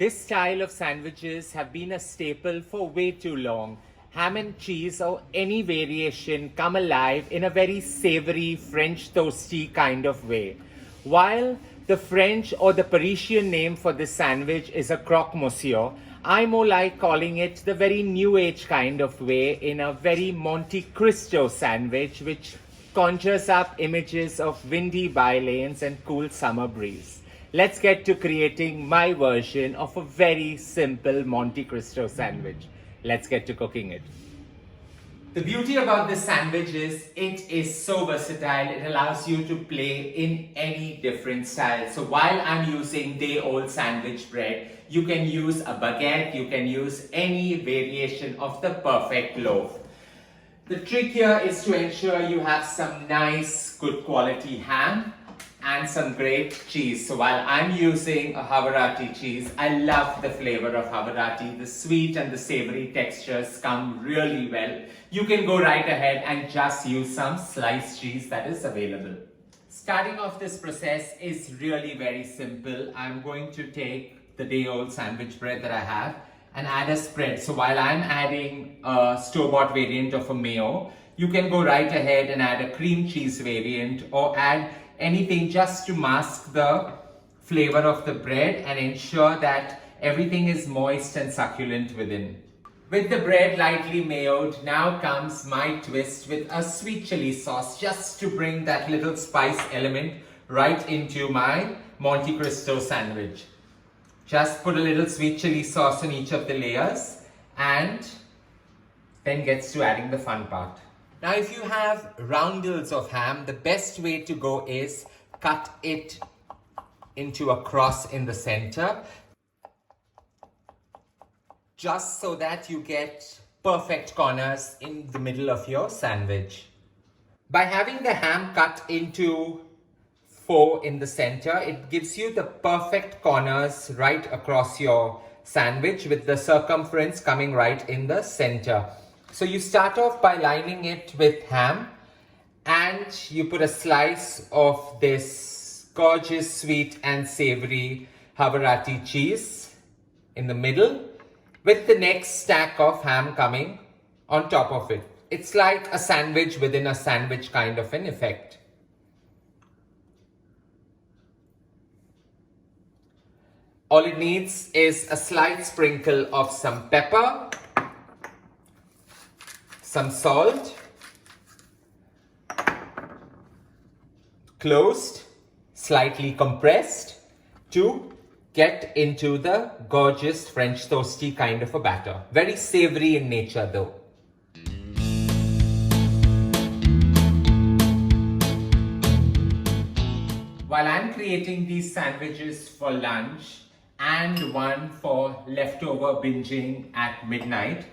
This style of sandwiches have been a staple for way too long. Ham and cheese or any variation come alive in a very savory French toasty kind of way. While the French or the Parisian name for this sandwich is a croque-monsieur, I more like calling it the very new age kind of way in a very Monte Cristo sandwich which conjures up images of windy bylanes and cool summer breeze. Let's get to creating my version of a very simple Monte Cristo sandwich. Let's get to cooking it. The beauty about this sandwich is it is so versatile. It allows you to play in any different style. So while I'm using day-old sandwich bread, you can use a baguette, you can use any variation of the perfect loaf. The trick here is to ensure you have some nice, good quality ham and some great cheese. So while I'm using a whaaat cheese, I love the flavor of whaaat. The sweet and the savory textures come really well. You can go right ahead and just use some sliced cheese that is available. Starting off this process is really very simple. I'm going to take the day-old sandwich bread that I have and add a spread. So while I'm adding a store-bought variant of a mayo, you can go right ahead and add a cream cheese variant or add anything just to mask the flavor of the bread and ensure that everything is moist and succulent within. With the bread lightly mayoed, now comes my twist with a sweet chili sauce just to bring that little spice element right into my Monte Cristo sandwich. Just put a little sweet chili sauce on each of the layers and then gets to adding the fun part. Now if you have roundels of ham, the best way to go is cut it into a cross in the center, just so that you get perfect corners in the middle of your sandwich. By having the ham cut into 4 in the center, it gives you the perfect corners right across your sandwich with the circumference coming right in the center. So you start off by lining it with ham and you put a slice of this gorgeous sweet and savory whaaat cheese in the middle with the next stack of ham coming on top of it. It's like a sandwich within a sandwich kind of an effect. All it needs is a slight sprinkle of some pepper, some salt, closed, slightly compressed to get into the gorgeous French toasty kind of a batter. Very savory in nature though. While I'm creating these sandwiches for lunch and one for leftover binging at midnight,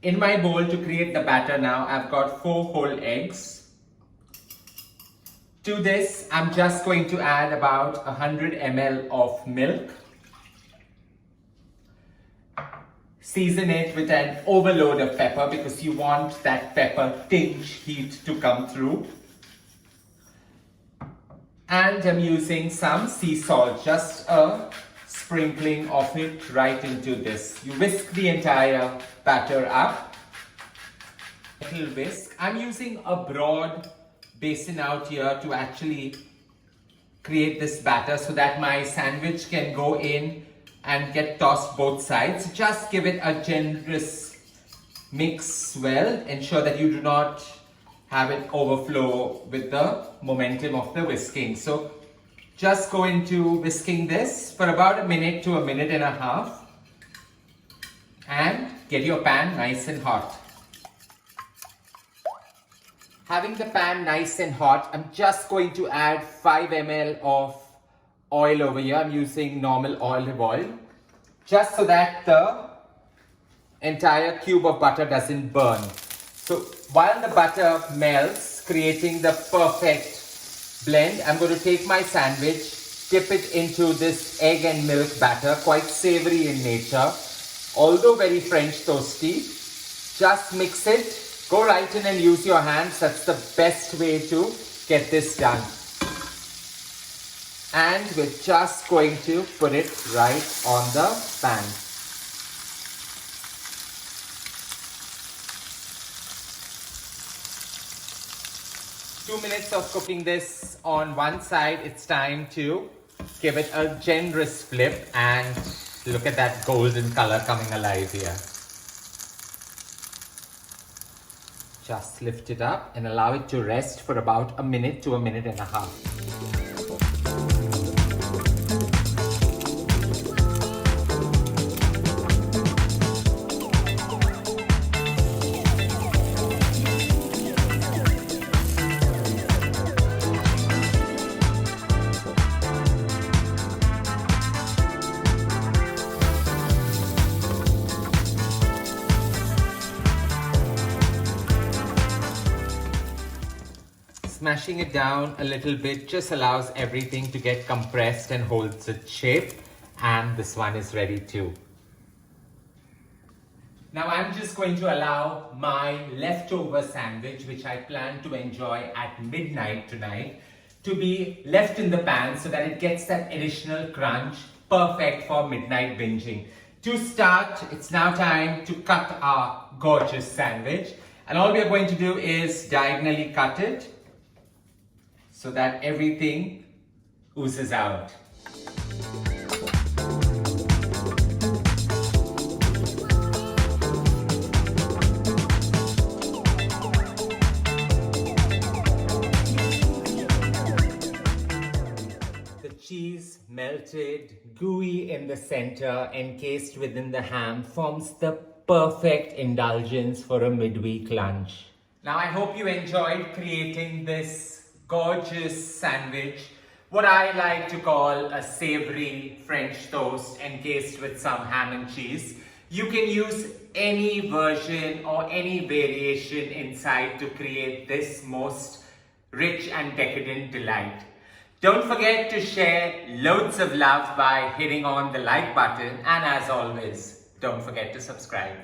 in my bowl to create the batter now, I've got 4 whole eggs. To this, I'm just going to add about 100 ml of milk. Season it with an overload of pepper because you want that pepper tinge heat to come through. And I'm using some sea salt, just a sprinkling of it right into this. You whisk the entire batter up. Little whisk. I'm using a broad basin out here to actually create this batter so that my sandwich can go in and get tossed both sides. Just give it a generous mix well. Ensure that you do not have it overflow with the momentum of the whisking. So just go into whisking this for about a minute to a minute and a half and get your pan nice and hot. Having the pan nice and hot, I'm just going to add 5 ml of oil over here. I'm using normal olive oil just so that the entire cube of butter doesn't burn. So while the butter melts, creating the perfect blend, I'm going to take my sandwich, dip it into this egg and milk batter, quite savory in nature, although very French toasty. Just mix it. Go right in and use your hands. That's the best way to get this done. And we're just going to put it right on the pan. Two minutes of cooking this on one side. It's time to give it a generous flip, and look at that golden color coming alive here. Just lift it up and allow it to rest for about a minute to a minute and a half. Smashing it down a little bit just allows everything to get compressed and holds its shape. And this one is ready too. Now I'm just going to allow my leftover sandwich, which I plan to enjoy at midnight tonight, to be left in the pan so that it gets that additional crunch, perfect for midnight binging. To start, it's now time to cut our gorgeous sandwich. And all we are going to do is diagonally cut it so that everything oozes out. The cheese, melted, gooey in the center, encased within the ham, forms the perfect indulgence for a midweek lunch. Now I hope you enjoyed creating this gorgeous sandwich, what I like to call a savory French toast encased with some ham and cheese. You can use any version or any variation inside to create this most rich and decadent delight. Don't forget to share loads of love by hitting on the like button, and as always, don't forget to subscribe.